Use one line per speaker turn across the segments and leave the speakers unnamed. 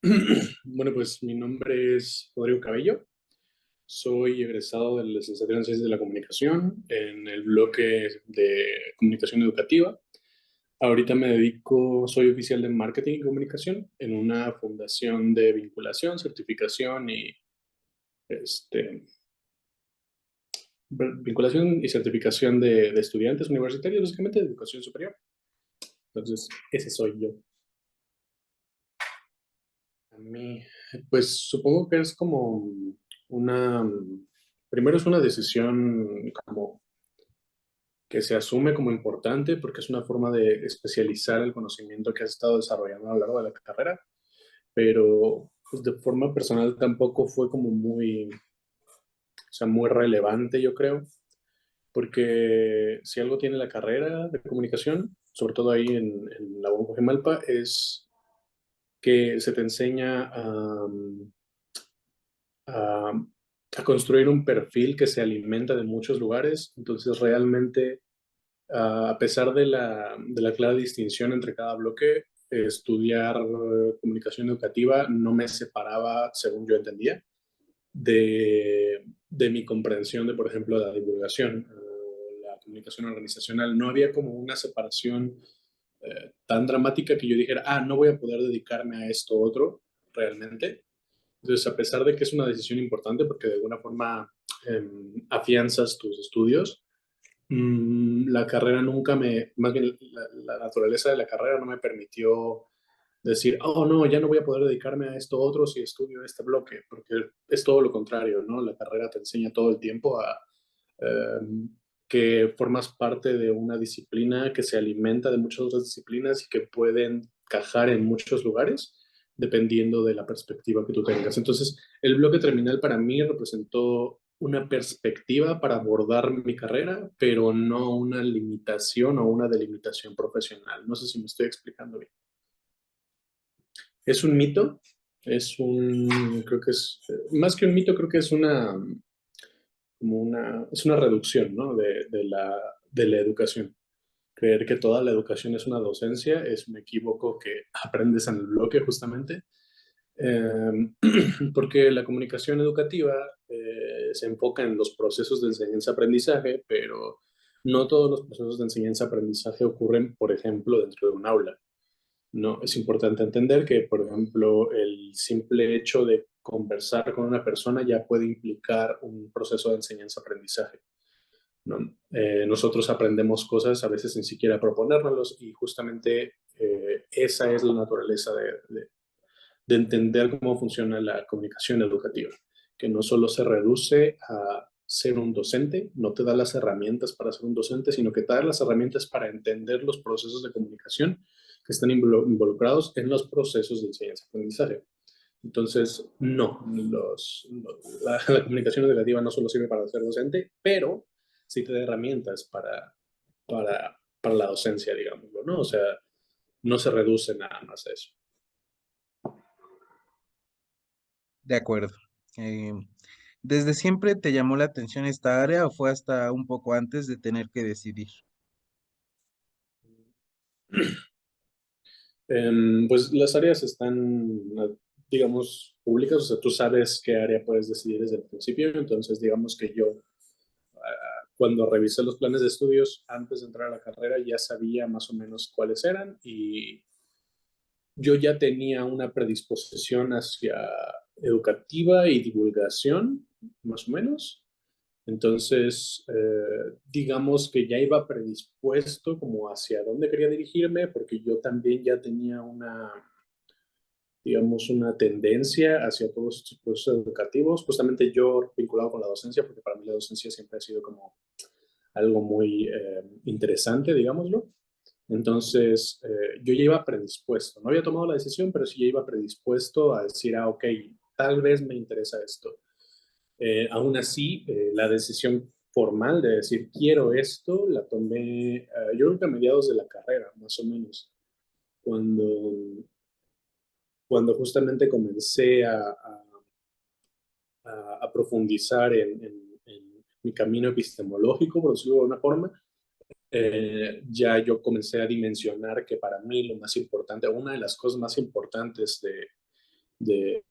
Bueno, pues mi nombre es Rodrigo Cabello. Soy egresado de la licenciatura en Ciencias de la Comunicación en el bloque de Comunicación Educativa. Ahorita me dedico, soy oficial de Marketing y Comunicación en una fundación de vinculación, certificación y este, vinculación y certificación de estudiantes universitarios, básicamente de educación superior. Entonces, ese soy yo. A mí, pues supongo que es como una, primero es una decisión como que se asume como importante porque es una forma de especializar el conocimiento que has estado desarrollando a lo largo de la carrera, pero pues, de forma personal tampoco fue como muy, o sea, muy relevante, yo creo, porque si algo tiene la carrera de comunicación, sobre todo ahí en la UAM Coajimalpa, es que se te enseña a, a construir un perfil que se alimenta de muchos lugares. Entonces, realmente, a pesar de la clara distinción entre cada bloque, estudiar comunicación educativa no me separaba, según yo entendía, de mi comprensión de, por ejemplo, la divulgación, la comunicación organizacional. No había como una separación tan dramática que yo dijera, ah, no voy a poder dedicarme a esto otro realmente. Entonces, a pesar de que es una decisión importante porque de alguna forma afianzas tus estudios, la carrera nunca me, más bien la naturaleza de la carrera no me permitió decir, oh no, ya no voy a poder dedicarme a esto otro si estudio este bloque, porque es todo lo contrario, ¿no? La carrera te enseña todo el tiempo a que formas parte de una disciplina que se alimenta de muchas otras disciplinas y que pueden cajar en muchos lugares dependiendo de la perspectiva que tú tengas. Entonces, el bloque terminal para mí representó una perspectiva para abordar mi carrera, pero no una limitación o una delimitación profesional. No sé si me estoy explicando bien. Es un mito, creo que es, más que un mito, creo que es es una reducción, ¿no? De la educación. Creer que toda la educación es una docencia es un equívoco que aprendes en el bloque justamente. Eh, Porque la comunicación educativa se enfoca en los procesos de enseñanza-aprendizaje, pero no todos los procesos de enseñanza-aprendizaje ocurren, por ejemplo, dentro de un aula. No, es importante entender que, por ejemplo, el simple hecho de conversar con una persona ya puede implicar un proceso de enseñanza-aprendizaje, ¿no? Nosotros aprendemos cosas a veces sin siquiera proponérnoslos y justamente esa es la naturaleza de entender cómo funciona la comunicación educativa, que no solo se reduce a ser un docente, no te da las herramientas para ser un docente, sino que te da las herramientas para entender los procesos de comunicación que están involucrados en los procesos de enseñanza-aprendizaje. Entonces, no, la comunicación educativa no solo sirve para ser docente, pero sí te da herramientas para la docencia, digámoslo, ¿no? O sea, no se reduce nada más a eso.
De acuerdo. Eh, ¿Desde siempre te llamó la atención esta área o fue hasta un poco antes de tener que decidir?
Pues las áreas están, digamos, públicas, o sea, tú sabes qué área puedes decidir desde el principio, entonces digamos que yo, cuando revisé los planes de estudios antes de entrar a la carrera, ya sabía más o menos cuáles eran y yo ya tenía una predisposición hacia educativa y divulgación, más o menos. Entonces, digamos que ya iba predispuesto como hacia dónde quería dirigirme, porque yo también ya tenía digamos, una tendencia hacia todos estos procesos educativos. Justamente yo vinculado con la docencia, porque para mí la docencia siempre ha sido como algo muy interesante, digámoslo. Entonces, yo ya iba predispuesto. No había tomado la decisión, pero sí ya iba predispuesto a decir, ah, ok, tal vez me interesa esto. Aún así, la decisión formal de decir quiero esto, la tomé yo creo que a mediados de la carrera, más o menos, cuando, cuando justamente comencé a profundizar en mi camino epistemológico, por decirlo de alguna forma. Ya yo comencé a dimensionar que para mí lo más importante, una de las cosas más importantes de,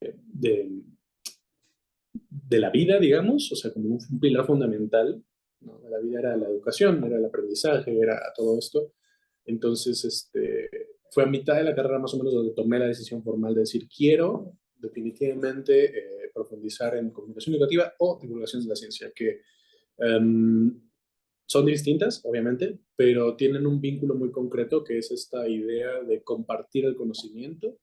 de la vida, digamos, o sea, como un pilar fundamental, ¿no? De la vida era la educación, era el aprendizaje, era todo esto. Entonces, fue a mitad de la carrera más o menos donde tomé la decisión formal de decir, quiero definitivamente profundizar en comunicación educativa o divulgación de la ciencia, que um, son distintas, obviamente, pero tienen un vínculo muy concreto que es esta idea de compartir el conocimiento.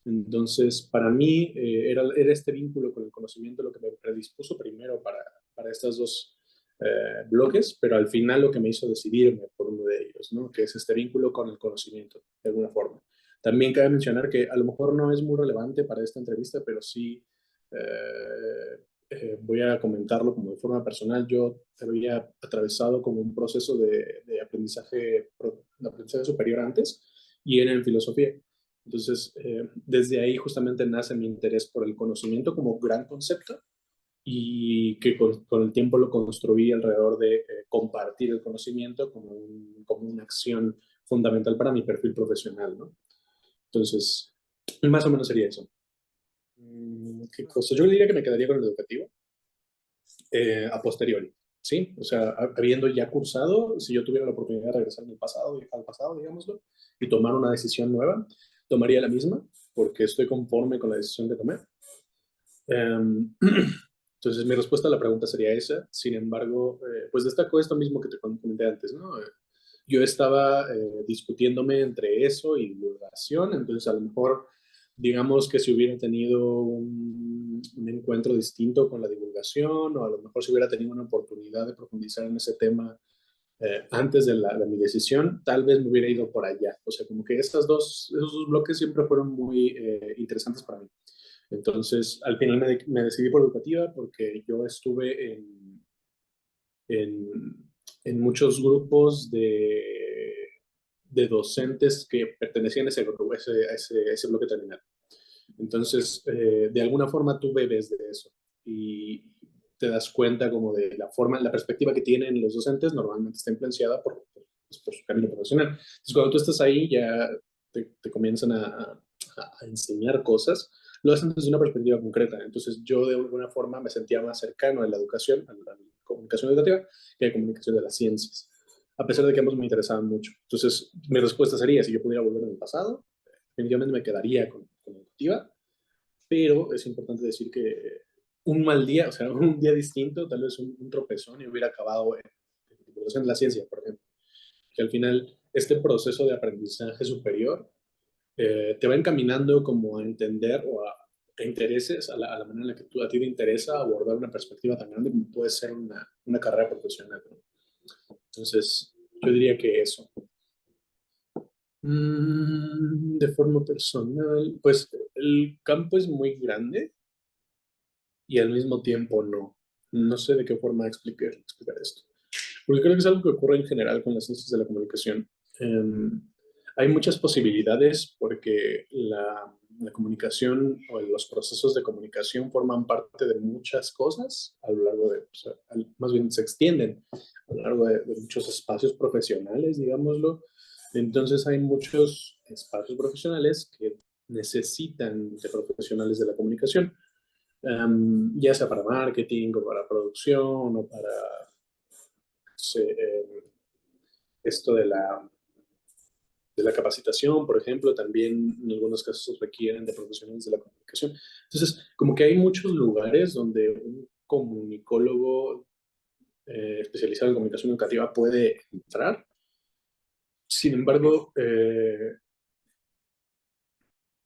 Entonces, para mí era este vínculo con el conocimiento lo que me predispuso primero para estos dos bloques, pero al final lo que me hizo decidirme por uno de ellos, ¿no? Que es este vínculo con el conocimiento, de alguna forma. También cabe mencionar que a lo mejor no es muy relevante para esta entrevista, pero sí voy a comentarlo como de forma personal. Yo había atravesado como un proceso de aprendizaje superior antes y era en filosofía. Entonces, desde ahí justamente nace mi interés por el conocimiento como gran concepto y que con el tiempo lo construí alrededor de compartir el conocimiento como una acción fundamental para mi perfil profesional, ¿no? Entonces, más o menos sería eso. ¿Qué cosa? Yo diría que me quedaría con el educativo a posteriori, ¿sí? O sea, habiendo ya cursado, si yo tuviera la oportunidad de regresar al pasado, digámoslo, y tomar una decisión nueva, tomaría la misma, porque estoy conforme con la decisión que tomé. Um, entonces, mi respuesta a la pregunta sería esa. Sin embargo, pues destaco esto mismo que te comenté antes, ¿no? Yo estaba discutiéndome entre eso y divulgación, entonces a lo mejor, digamos que si hubiera tenido un encuentro distinto con la divulgación, o a lo mejor si hubiera tenido una oportunidad de profundizar en ese tema antes de mi decisión, tal vez me hubiera ido por allá. O sea, como que esos dos bloques siempre fueron muy interesantes para mí. Entonces, al final me decidí por educativa porque yo estuve en, en muchos grupos de docentes que pertenecían a ese, grupo, a ese bloque terminal. Entonces, de alguna forma tú bebes de eso y te das cuenta como de la forma, la perspectiva que tienen los docentes normalmente está influenciada por su camino profesional. Entonces, cuando tú estás ahí ya te comienzan a enseñar cosas, lo hacen desde una perspectiva concreta. Entonces, yo de alguna forma me sentía más cercano a la educación, a la comunicación educativa, que a la comunicación de las ciencias, a pesar de que ambos me interesaban mucho. Entonces, mi respuesta sería, si yo pudiera volver en el pasado, definitivamente me quedaría con educativa, pero es importante decir que un mal día, o sea, un día distinto, tal vez un tropezón y hubiera acabado en la ciencia, por ejemplo, que al final este proceso de aprendizaje superior te va encaminando como a entender o a intereses, a la manera en la que a ti te interesa abordar una perspectiva tan grande como puede ser una carrera profesional, ¿no? Entonces, yo diría que eso. De forma personal, pues el campo es muy grande y al mismo tiempo no. No sé de qué forma explicar esto. Porque creo que es algo que ocurre en general con las ciencias de la comunicación. Hay muchas posibilidades porque la comunicación o los procesos de comunicación forman parte de muchas cosas a lo largo de, o sea, más bien se extienden a lo largo de muchos espacios profesionales, digámoslo. Entonces hay muchos espacios profesionales que necesitan de profesionales de la comunicación, ya sea para marketing o para producción o para esto de la capacitación, por ejemplo, también en algunos casos requieren de profesionales de la comunicación. Entonces, como que hay muchos lugares donde un comunicólogo especializado en comunicación educativa puede entrar. Sin embargo,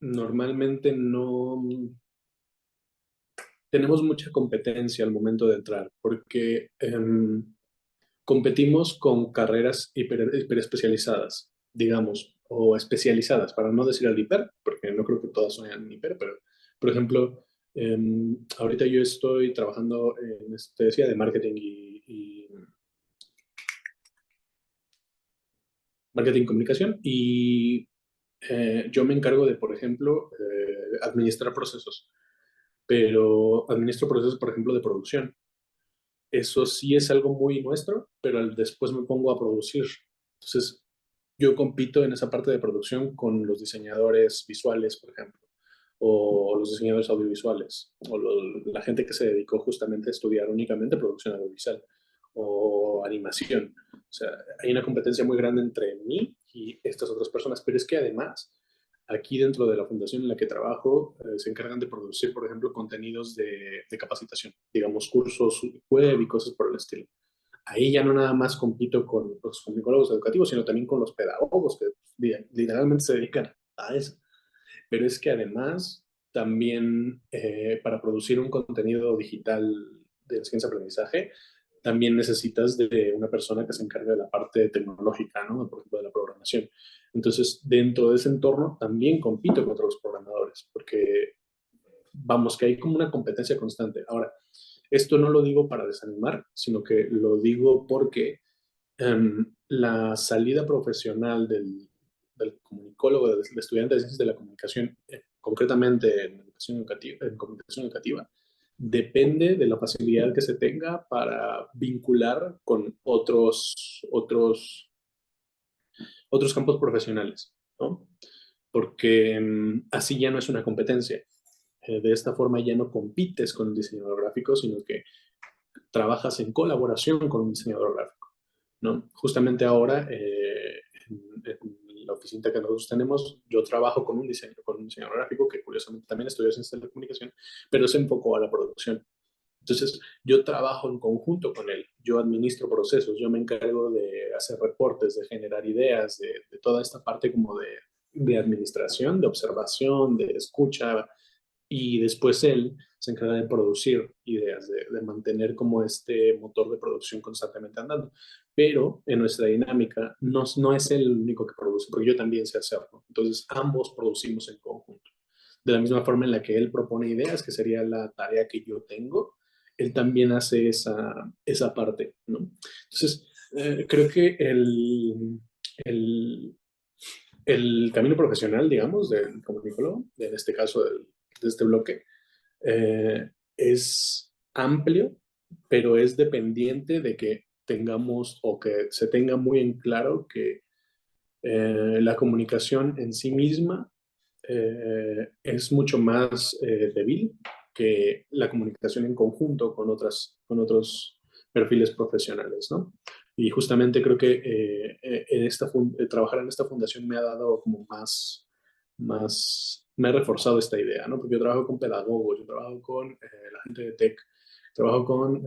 normalmente no tenemos mucha competencia al momento de entrar, porque competimos con carreras hiper especializadas, digamos, o especializadas, para no decir al hiper, porque no creo que todas sean hiper, pero, por ejemplo, ahorita yo estoy trabajando en, te decía, de marketing marketing y comunicación, y yo me encargo de, por ejemplo, administrar procesos, pero administro procesos, por ejemplo, de producción. Eso sí es algo muy nuestro, pero después me pongo a producir. Entonces, yo compito en esa parte de producción con los diseñadores visuales, por ejemplo, o los diseñadores audiovisuales, o la gente que se dedicó justamente a estudiar únicamente producción audiovisual o animación. O sea, hay una competencia muy grande entre mí y estas otras personas, pero es que además, aquí dentro de la fundación en la que trabajo, se encargan de producir, por ejemplo, contenidos de capacitación, digamos, cursos web y cosas por el estilo. Ahí ya no nada más compito con los comunicólogos educativos, sino también con los pedagogos que literalmente se dedican a eso. Pero es que además también para producir un contenido digital de ciencia-aprendizaje, también necesitas de una persona que se encargue de la parte tecnológica, ¿no? Por ejemplo, de la programación. Entonces, dentro de ese entorno también compito contra los programadores, porque vamos, que hay como una competencia constante. Ahora, esto no lo digo para desanimar, sino que lo digo porque la salida profesional del comunicólogo, del estudiante de ciencias de la comunicación, concretamente en educación educativa, en comunicación educativa, depende de la facilidad que se tenga para vincular con otros campos profesionales, ¿no? Porque así ya no es una competencia. De esta forma ya no compites con un diseñador gráfico, sino que trabajas en colaboración con un diseñador gráfico, ¿no? Justamente ahora, en la oficina que nosotros tenemos, yo trabajo con un diseñador gráfico que curiosamente también estudió ciencias de la comunicación, pero se enfocó a la producción. Entonces, yo trabajo en conjunto con él, yo administro procesos, yo me encargo de hacer reportes, de generar ideas, de toda esta parte como de administración, de observación, de escucha, y después él se encarga de producir ideas, de mantener como este motor de producción constantemente andando. Pero en nuestra dinámica no es él el único que produce, porque yo también sé hacerlo. Entonces, ambos producimos en conjunto. De la misma forma en la que él propone ideas, que sería la tarea que yo tengo, él también hace esa parte, ¿no? Entonces, creo que el, el camino profesional, digamos, del comunicólogo, en este caso de este bloque, es amplio, pero es dependiente de que tengamos o que se tenga muy en claro que la comunicación en sí misma es mucho más débil que la comunicación en conjunto con otros perfiles profesionales, ¿no? Y justamente creo que trabajar en esta fundación me ha dado como me ha reforzado esta idea, ¿no? Porque yo trabajo con pedagogos, yo trabajo con la gente de tech, trabajo con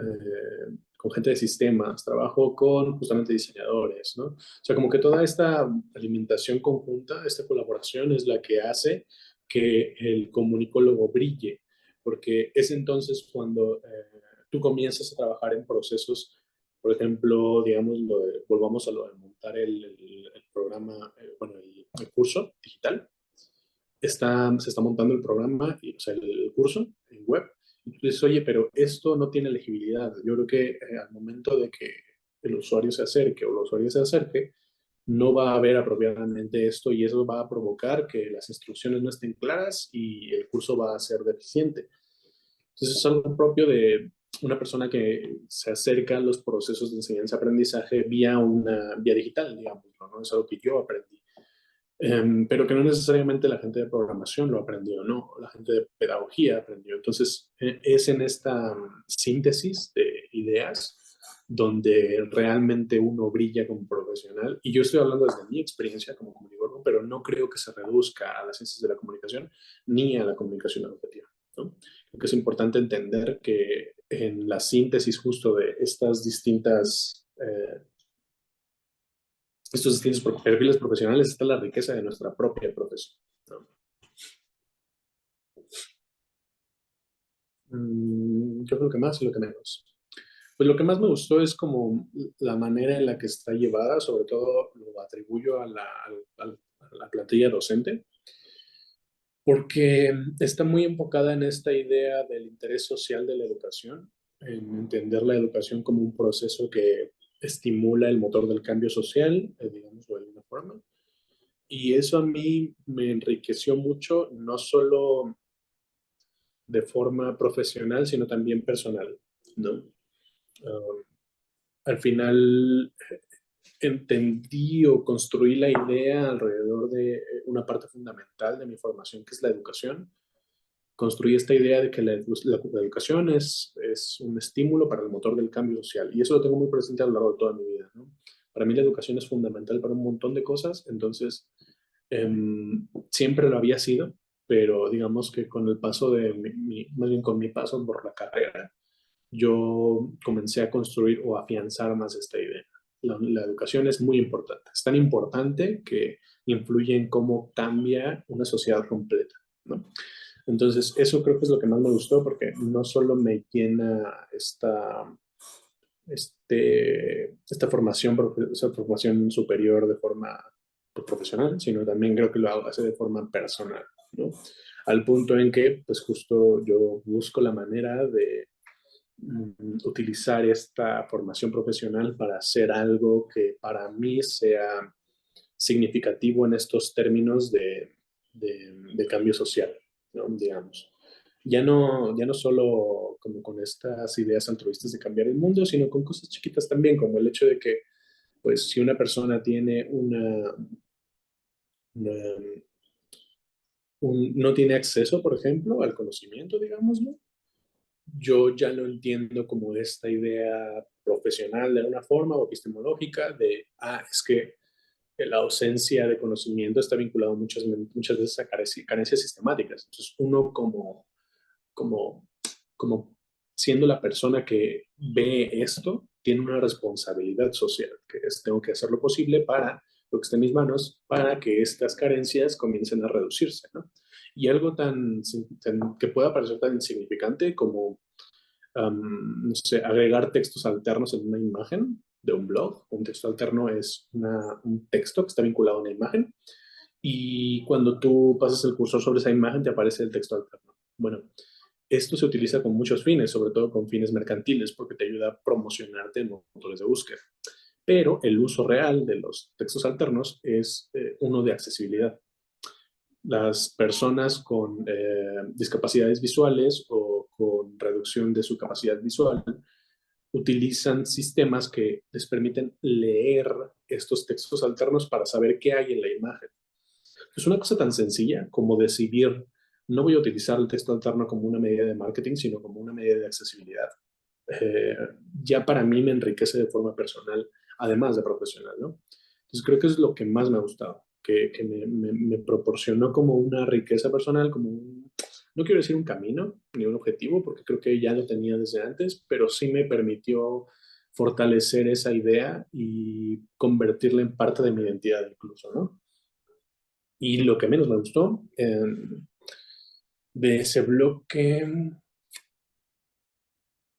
gente de sistemas, trabajo con justamente diseñadores, ¿no? O sea, como que toda esta alimentación conjunta, esta colaboración es la que hace que el comunicólogo brille, porque es entonces cuando tú comienzas a trabajar en procesos, por ejemplo, digamos, volvamos a lo de montar el programa, bueno, el curso digital, se está montando el programa, o sea, el curso en web, y tú dices, oye, pero esto no tiene legibilidad. Yo creo que al momento de que el usuario se acerque o el usuario se acerque, no va a ver apropiadamente esto y eso va a provocar que las instrucciones no estén claras y el curso va a ser deficiente. Entonces es algo propio de una persona que se acerca a los procesos de enseñanza-aprendizaje vía una vía digital, digamos, ¿no? Es algo que yo aprendí. Pero que no necesariamente la gente de programación lo aprendió, no, la gente de pedagogía aprendió. Entonces, es en esta síntesis de ideas donde realmente uno brilla como profesional. Y yo estoy hablando desde mi experiencia como comunicólogo, pero no creo que se reduzca a las ciencias de la comunicación ni a la comunicación educativa, ¿no? Creo que es importante entender que en la síntesis justo de estas estos distintos perfiles profesionales está la riqueza de nuestra propia profesión, ¿no? Yo creo que más y lo que menos. Pues lo que más me gustó es como la manera en la que está llevada, sobre todo lo atribuyo a la plantilla docente, porque está muy enfocada en esta idea del interés social de la educación, en entender la educación como un proceso que estimula el motor del cambio social, digámoslo de alguna forma. Y eso a mí me enriqueció mucho, no solo de forma profesional, sino también personal, ¿no? Uh, Al final entendí o construí la idea alrededor de una parte fundamental de mi formación, que es la educación, construí esta idea de que la educación es un estímulo para el motor del cambio social. Y eso lo tengo muy presente a lo largo de toda mi vida, ¿no? Para mí la educación es fundamental para un montón de cosas, entonces siempre lo había sido, pero digamos que con el paso de más bien con mi paso por la carrera, yo comencé a construir o afianzar más esta idea. La educación es muy importante, es tan importante que influye en cómo cambia una sociedad completa, ¿no? Entonces, eso creo que es lo que más me gustó porque no solo me llena esta formación, esa formación superior de forma profesional, sino también creo que lo hace de forma personal, ¿no? Al punto en que, pues justo yo busco la manera de utilizar esta formación profesional para hacer algo que para mí sea significativo en estos términos de cambio social, ¿no? Digamos. Ya no solo como con estas ideas altruistas de cambiar el mundo, sino con cosas chiquitas también, como el hecho de que, pues, si una persona tiene una- no tiene acceso, por ejemplo, al conocimiento, digámoslo, yo ya lo entiendo como esta idea profesional de alguna forma o epistemológica de, es que la ausencia de conocimiento está vinculado muchas veces a carencias sistemáticas. Entonces, uno como, como siendo la persona que ve esto, tiene una responsabilidad social, que es tengo que hacer lo posible para lo que esté en mis manos, para que estas carencias comiencen a reducirse, ¿no? Y algo que pueda parecer tan insignificante como no sé, agregar textos alternos en una imagen de un blog. Un texto alterno es un texto que está vinculado a una imagen y cuando tú pasas el cursor sobre esa imagen te aparece el texto alterno. Bueno, esto se utiliza con muchos fines, sobre todo con fines mercantiles, porque te ayuda a promocionarte en motores de búsqueda. Pero el uso real de los textos alternos es uno de accesibilidad. Las personas con discapacidades visuales o con reducción de su capacidad visual utilizan sistemas que les permiten leer estos textos alternos para saber qué hay en la imagen. Es una cosa tan sencilla como decidir, no voy a utilizar el texto alterno como una medida de marketing, sino como una medida de accesibilidad. Eh, ya para mí me enriquece de forma personal, además de profesional, ¿no? Entonces creo que es lo que más me ha gustado, que me proporcionó como una riqueza personal, como no quiero decir un camino ni un objetivo, porque creo que ya lo tenía desde antes, pero sí me permitió fortalecer esa idea y convertirla en parte de mi identidad incluso, ¿no? Y lo que menos me gustó de ese bloque,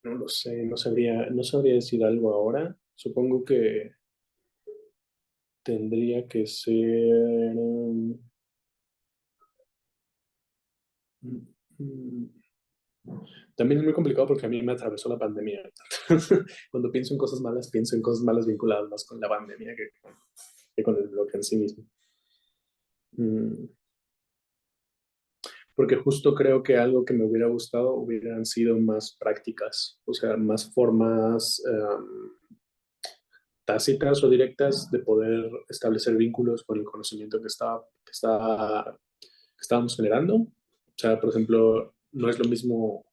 no lo sé, no sabría decir algo ahora. Supongo que tendría que ser... mm, también es muy complicado porque a mí me atravesó la pandemia. Cuando pienso en cosas malas, pienso en cosas malas vinculadas más con la pandemia que con el bloque en sí mismo. Mm, Porque justo creo que algo que me hubiera gustado hubieran sido más prácticas, o sea, más formas tácitas o directas de poder establecer vínculos con el conocimiento que estábamos generando. O sea, por ejemplo, no es lo mismo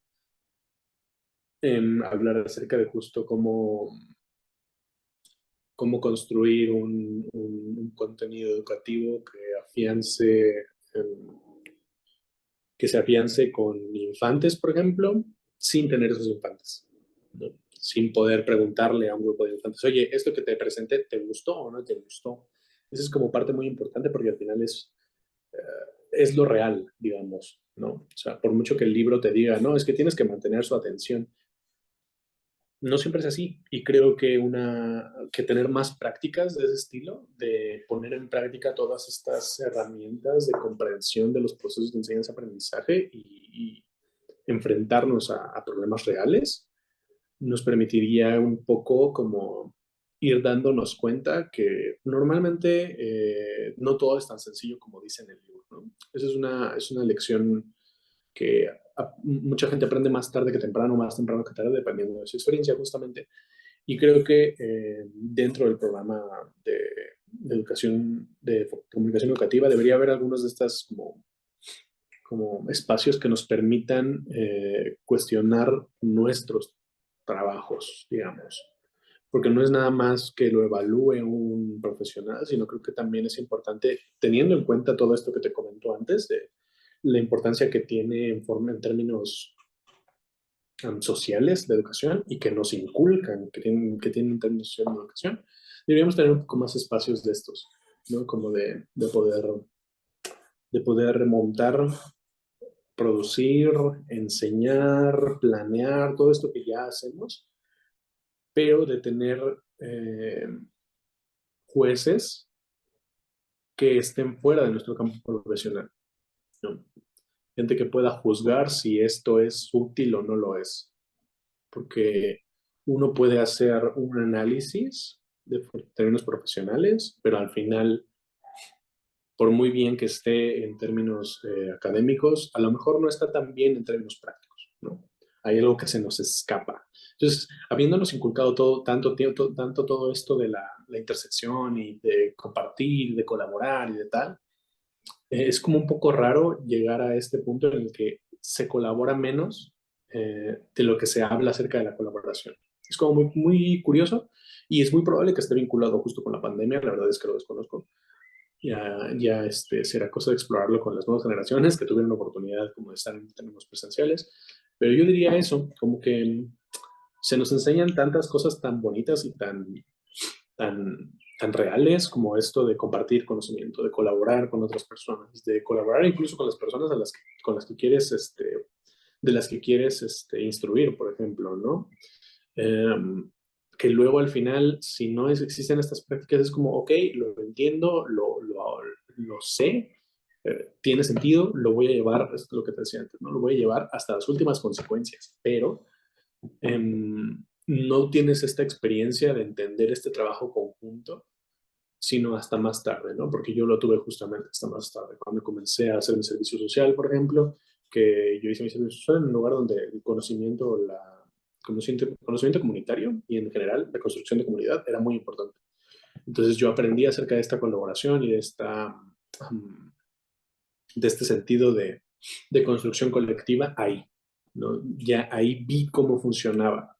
hablar acerca de justo cómo construir un contenido educativo que se afiance con infantes, por ejemplo, sin tener esos infantes, ¿no? Sin poder preguntarle a un grupo de infantes, oye, ¿esto que te presenté te gustó o no te gustó? Eso es como parte muy importante porque al final es lo real, digamos, ¿no? O sea, por mucho que el libro te diga, no, es que tienes que mantener su atención, no siempre es así. Y creo que tener más prácticas de ese estilo, de poner en práctica todas estas herramientas de comprensión de los procesos de enseñanza-aprendizaje y enfrentarnos a problemas reales, nos permitiría un poco como ir dándonos cuenta que normalmente no todo es tan sencillo como dice en el libro, ¿no? Esa es una lección que mucha gente aprende más tarde que temprano, más temprano que tarde, dependiendo de su experiencia justamente. Y creo que dentro del programa de educación, de comunicación educativa, debería haber algunos de estas como como espacios que nos permitan cuestionar nuestros trabajos, digamos. Porque no es nada más que lo evalúe un profesional, sino creo que también es importante, teniendo en cuenta todo esto que te comentó antes, de la importancia que tiene en términos sociales de educación y que nos inculcan, que tienen en términos sociales de educación, deberíamos tener un poco más espacios de estos, ¿no? Como de poder remontar, producir, enseñar, planear, todo esto que ya hacemos, pero de tener jueces que estén fuera de nuestro campo profesional, ¿no? Gente que pueda juzgar si esto es útil o no lo es, porque uno puede hacer un análisis de términos profesionales, pero al final, por muy bien que esté en términos académicos, a lo mejor no está tan bien en términos prácticos, ¿no? Hay algo que se nos escapa. Entonces, habiéndonos inculcado tanto tiempo, tanto todo esto de la intersección y de compartir, de colaborar y de tal, es como un poco raro llegar a este punto en el que se colabora menos de lo que se habla acerca de la colaboración. Es como muy, muy curioso y es muy probable que esté vinculado justo con la pandemia, la verdad es que lo desconozco. Ya será cosa de explorarlo con las nuevas generaciones que tuvieron la oportunidad como de estar en términos presenciales. Pero yo diría eso, como que se nos enseñan tantas cosas tan bonitas y tan reales como esto de compartir conocimiento, de colaborar con otras personas, de colaborar incluso con las personas con las que quieres, de las que quieres instruir, por ejemplo, ¿no? Que luego al final, si no existen estas prácticas, es como, ok, lo entiendo, lo sé, tiene sentido, lo voy a llevar, es lo que te decía antes, ¿no? Lo voy a llevar hasta las últimas consecuencias, pero no tienes esta experiencia de entender este trabajo conjunto, sino hasta más tarde, ¿no? Porque yo lo tuve justamente hasta más tarde, cuando comencé a hacer mi servicio social, por ejemplo, que yo hice mi servicio social en un lugar donde el conocimiento comunitario y en general la construcción de comunidad era muy importante. Entonces yo aprendí acerca de esta colaboración y de este sentido de construcción colectiva ahí, ¿no? Ya ahí vi cómo funcionaba,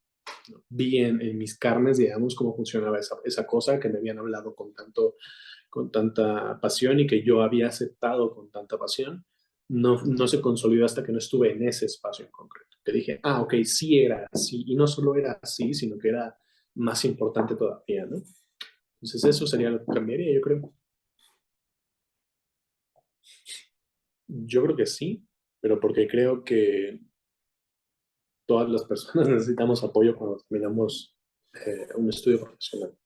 ¿no? Vi en mis carnes, digamos, cómo funcionaba esa cosa que me habían hablado con tanta pasión y que yo había aceptado con tanta pasión. No se consolidó hasta que no estuve en ese espacio en concreto. Que dije, ok, sí era así. Y no solo era así, sino que era más importante todavía, ¿no? Entonces eso sería lo que cambiaría, yo creo. Yo creo que sí, pero porque creo que todas las personas necesitamos apoyo cuando terminamos un estudio profesional.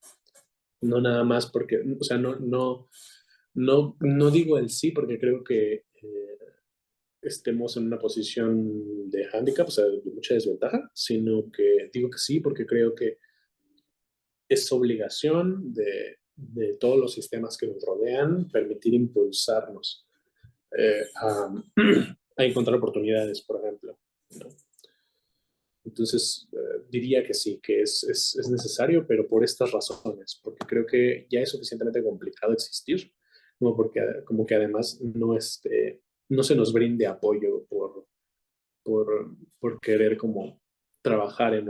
No nada más porque, o sea, no digo el sí porque creo que estemos en una posición de hándicap, o sea, de mucha desventaja, sino que digo que sí porque creo que es obligación de todos los sistemas que nos rodean permitir impulsarnos a encontrar oportunidades, por ejemplo, ¿no? Entonces, diría que sí, que es necesario, pero por estas razones, porque creo que ya es suficientemente complicado existir, como que además no se nos brinde apoyo por querer como trabajar en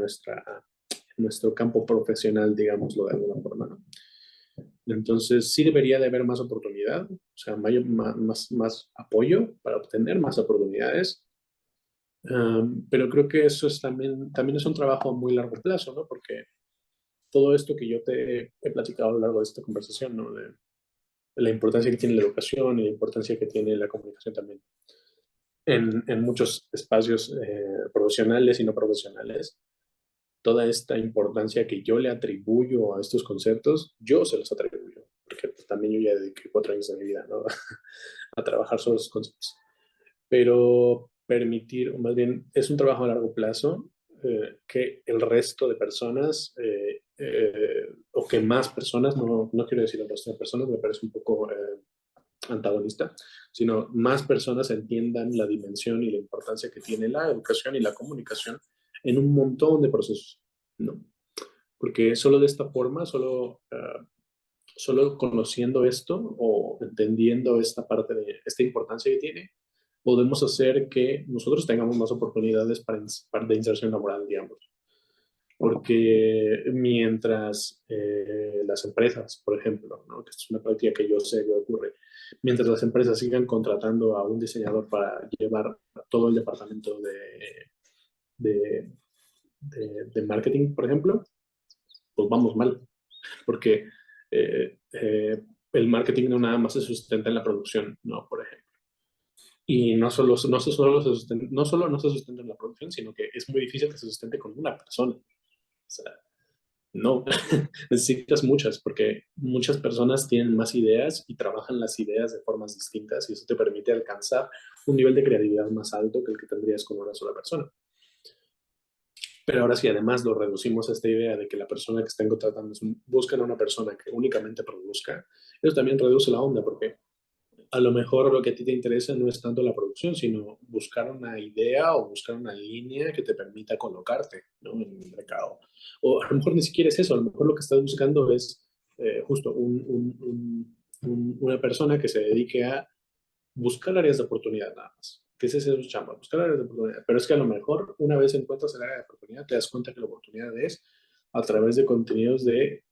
nuestro campo profesional, digámoslo de alguna forma, ¿no? Entonces, sí debería de haber más oportunidad, o sea, más apoyo para obtener más oportunidades. Pero creo que eso también es un trabajo a muy largo plazo, ¿no? Porque todo esto que yo te he platicado a lo largo de esta conversación, ¿no? De la importancia que tiene la educación y la importancia que tiene la comunicación también en muchos espacios profesionales y no profesionales, toda esta importancia que yo le atribuyo a estos conceptos, yo se los atribuyo, porque pues, también yo ya dediqué 4 años de mi vida, ¿no? A trabajar sobre esos conceptos. Pero permitir, o más bien, es un trabajo a largo plazo que el resto de personas, o que más personas, no quiero decir el resto de personas, me parece un poco antagonista, sino más personas entiendan la dimensión y la importancia que tiene la educación y la comunicación en un montón de procesos, ¿no? Porque solo de esta forma, solo conociendo esto o entendiendo esta parte de esta importancia que tiene, podemos hacer que nosotros tengamos más oportunidades de inserción laboral, digamos. Porque mientras las empresas, por ejemplo, ¿no? Que es una práctica que yo sé que ocurre, mientras las empresas sigan contratando a un diseñador para llevar todo el departamento de, de marketing, por ejemplo, pues vamos mal, porque el marketing no nada más se sustenta en la producción, ¿no? Por ejemplo. Y no solo no se sustenta en la producción, sino que es muy difícil que se sustente con una persona. O sea, no, necesitas muchas, porque muchas personas tienen más ideas y trabajan las ideas de formas distintas y eso te permite alcanzar un nivel de creatividad más alto que el que tendrías con una sola persona. Pero ahora si además lo reducimos a esta idea de que la persona que están contratando buscan a una persona que únicamente produzca, eso también reduce la onda, porque a lo mejor lo que a ti te interesa no es tanto la producción, sino buscar una idea o buscar una línea que te permita colocarte, ¿no? En el mercado. O a lo mejor ni siquiera es eso, a lo mejor lo que estás buscando es justo una persona que se dedique a buscar áreas de oportunidad nada más. ¿Qué es eso, chamba? Buscar áreas de oportunidad. Pero es que a lo mejor una vez encuentras el área de oportunidad, te das cuenta que la oportunidad es a través de contenidos de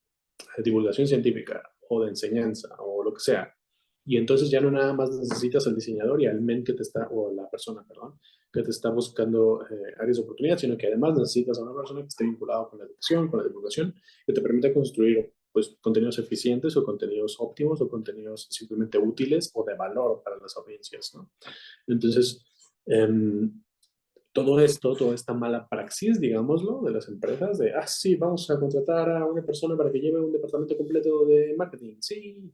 divulgación científica o de enseñanza o lo que sea. Y entonces ya no nada más necesitas al diseñador y al men que te está, o la persona, perdón, que te está buscando áreas de oportunidad, sino que además necesitas a una persona que esté vinculada con la educación, con la divulgación, que te permita construir pues contenidos eficientes o contenidos óptimos o contenidos simplemente útiles o de valor para las audiencias, ¿no? Entonces, eh, todo esto, toda esta mala praxis, digámoslo, de las empresas, de, sí, vamos a contratar a una persona para que lleve un departamento completo de marketing. Sí,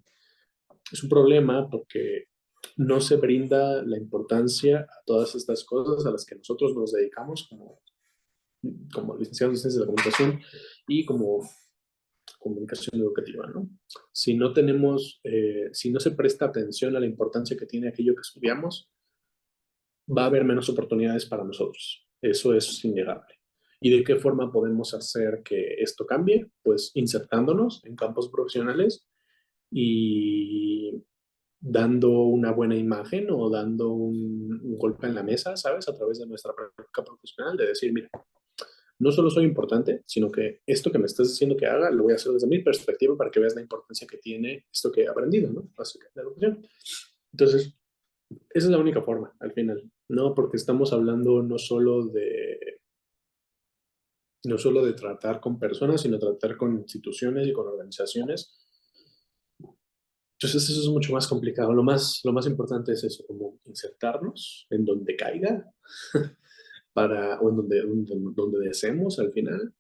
es un problema porque no se brinda la importancia a todas estas cosas a las que nosotros nos dedicamos como licenciados en ciencias de la comunicación y como comunicación educativa, ¿no? Si no tenemos, si no se presta atención a la importancia que tiene aquello que estudiamos, va a haber menos oportunidades para nosotros. Eso es innegable. ¿Y de qué forma podemos hacer que esto cambie? Pues insertándonos en campos profesionales y dando una buena imagen o dando un golpe en la mesa, ¿sabes? A través de nuestra práctica profesional, de decir, mira, no solo soy importante, sino que esto que me estás diciendo que haga, lo voy a hacer desde mi perspectiva para que veas la importancia que tiene esto que he aprendido, ¿no? Acerca de la educación. Entonces, esa es la única forma, al final, ¿no? Porque estamos hablando no solo de tratar con personas, sino tratar con instituciones y con organizaciones. Entonces eso es mucho más complicado. Lo más importante es eso, como insertarnos en donde caiga, o en donde deseemos al final,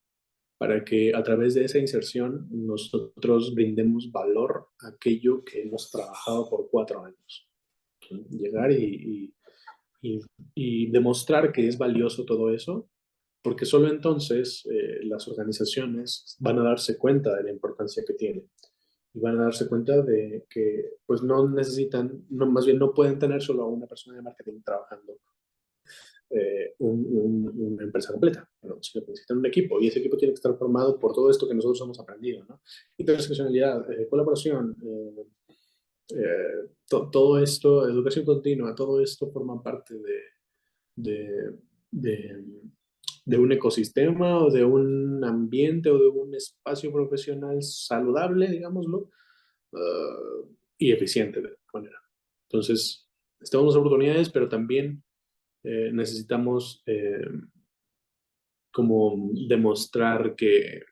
para que a través de esa inserción nosotros brindemos valor a aquello que hemos trabajado por 4 años. Llegar y, y demostrar que es valioso todo eso, porque solo entonces las organizaciones van a darse cuenta de la importancia que tiene y van a darse cuenta de que pues no necesitan, no, más bien no pueden tener solo a una persona de marketing trabajando una empresa completa, ¿no? Sino que necesitan un equipo y ese equipo tiene que estar formado por todo esto que nosotros hemos aprendido, ¿no? Interseccionalidad, colaboración, todo esto, educación continua, todo esto forma parte de, de, de un ecosistema o de un ambiente o de un espacio profesional saludable, digámoslo, y eficiente de manera. Entonces, tenemos oportunidades, pero también necesitamos como demostrar que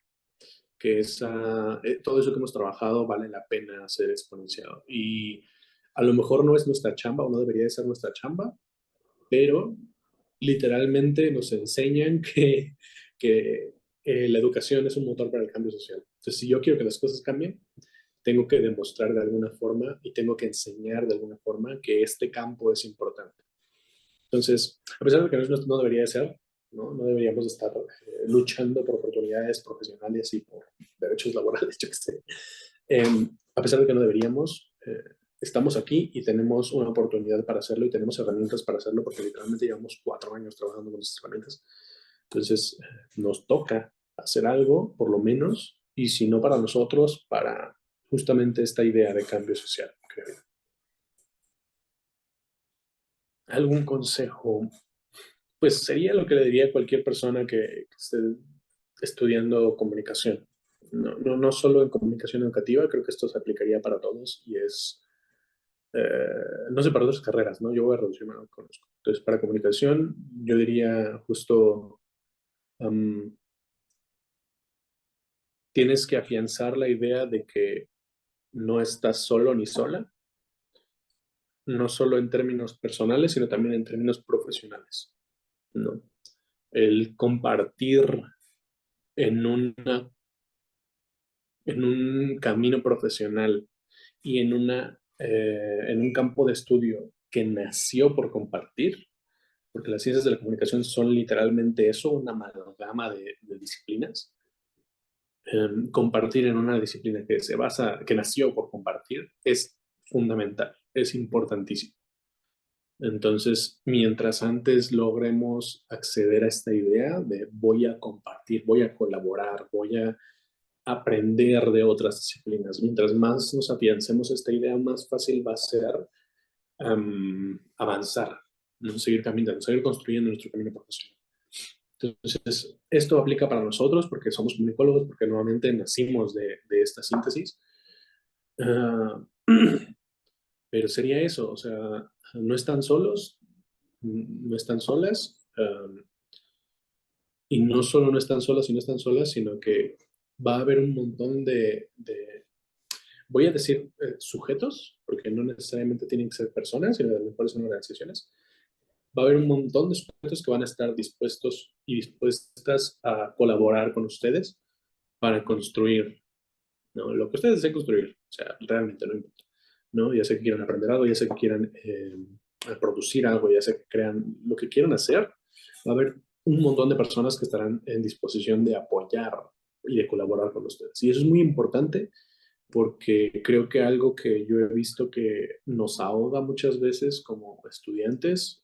todo eso que hemos trabajado vale la pena ser exponenciado. Y a lo mejor no es nuestra chamba o no debería de ser nuestra chamba, pero literalmente nos enseñan que la educación es un motor para el cambio social. Entonces, si yo quiero que las cosas cambien, tengo que demostrar de alguna forma y tengo que enseñar de alguna forma que este campo es importante. Entonces, a pesar de que no debería de ser, ¿no? No deberíamos estar luchando por oportunidades profesionales y por derechos laborales, yo qué sé. A pesar de que no deberíamos, estamos aquí y tenemos una oportunidad para hacerlo y tenemos herramientas para hacerlo porque literalmente llevamos 4 años trabajando con estas herramientas. Entonces, nos toca hacer algo, por lo menos, y si no para nosotros, para justamente esta idea de cambio social, creo. algún consejo, pues sería lo que le diría a cualquier persona que esté estudiando comunicación. No solo en comunicación educativa, creo que esto se aplicaría para todos y es, no sé, para otras carreras, ¿no? Yo voy a reducirme a lo que conozco. Entonces, para comunicación, yo diría justo, um, tienes que afianzar la idea de que no estás solo ni sola, no solo en términos personales, sino también en términos profesionales, ¿no? El compartir en, una, en un camino profesional y en un campo de estudio que nació por compartir, porque las ciencias de la comunicación son literalmente eso, una amalgama de disciplinas. Compartir en una disciplina que se basa, que nació por compartir, es fundamental, es importantísimo. Entonces, mientras antes logremos acceder a esta idea de voy a compartir, voy a colaborar, voy a aprender de otras disciplinas, mientras más nos afiancemos esta idea, más fácil va a ser avanzar, ¿no? Seguir caminando, seguir construyendo nuestro camino profesional. Entonces, esto aplica para nosotros porque somos comunicólogos, porque nuevamente nacimos de esta síntesis. Uh, pero sería eso, o sea, no están solos, no están solas, y no solo no están solas y no están solas, sino que va a haber un montón voy a decir sujetos, porque no necesariamente tienen que ser personas, sino a lo mejor son organizaciones. Va a haber un montón de sujetos que van a estar dispuestos y dispuestas a colaborar con ustedes para construir, ¿no? Lo que ustedes deseen construir, o sea, realmente no importa, ¿no? Ya sea que quieran aprender algo, ya sea que quieran producir algo, ya sea que crean lo que quieran hacer, va a haber un montón de personas que estarán en disposición de apoyar y de colaborar con ustedes. Y eso es muy importante porque creo que algo que yo he visto que nos ahoga muchas veces como estudiantes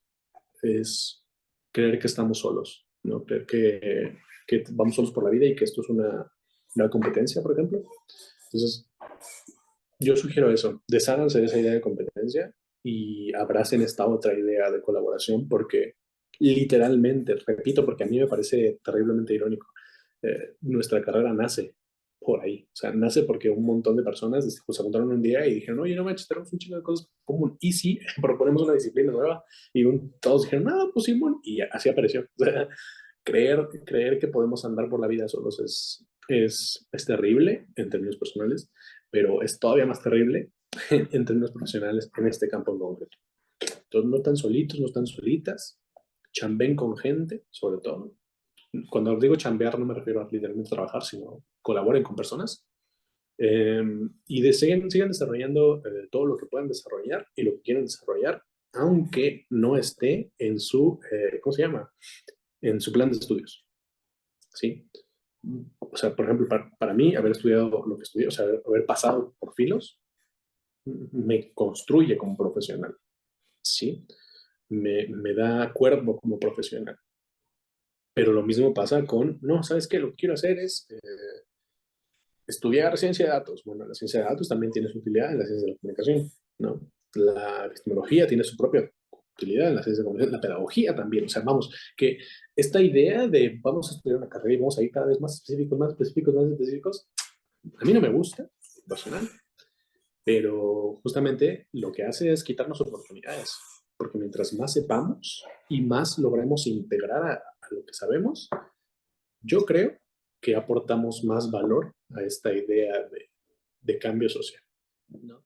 es creer que estamos solos, ¿no? Creer que vamos solos por la vida y que esto es una competencia, por ejemplo. Entonces, yo sugiero eso, desháganse de esa idea de competencia y abracen esta otra idea de colaboración porque literalmente, repito, porque a mí me parece terriblemente irónico, nuestra carrera nace por ahí, o sea, nace porque un montón de personas pues, se juntaron un día y dijeron, oye, no manches, tenemos un chingo de cosas comunes, y sí, proponemos una disciplina nueva, y todos dijeron, ah, pues Simón, y así apareció. O sea, creer que podemos andar por la vida solos es terrible en términos personales, pero es todavía más terrible en términos profesionales en este campo en concreto. Entonces, no están solitos, no están solitas, chamben con gente, sobre todo. Cuando digo chambear no me refiero a literalmente trabajar, sino colaboren con personas. Sigan desarrollando todo lo que puedan desarrollar y lo que quieran desarrollar, aunque no esté en su, ¿cómo se llama? En su plan de estudios. ¿Sí? O sea, por ejemplo, para mí, haber estudiado lo que estudié, o sea, haber pasado por filos, me construye como profesional, ¿sí? Me da cuerpo como profesional. Pero lo mismo pasa con, no, ¿sabes qué? Lo que quiero hacer es estudiar ciencia de datos. Bueno, la ciencia de datos también tiene su utilidad en la ciencia de la comunicación, ¿no? La epistemología tiene su propia utilidad en la ciencia de la comunicación, la pedagogía también. O sea, vamos, que esta idea de vamos a estudiar una carrera y vamos a ir cada vez más específicos, más específicos, más específicos, a mí no me gusta, personal, pero justamente lo que hace es quitarnos oportunidades, porque mientras más sepamos y más logremos integrar a lo que sabemos, yo creo que aportamos más valor a esta idea de cambio social, ¿no?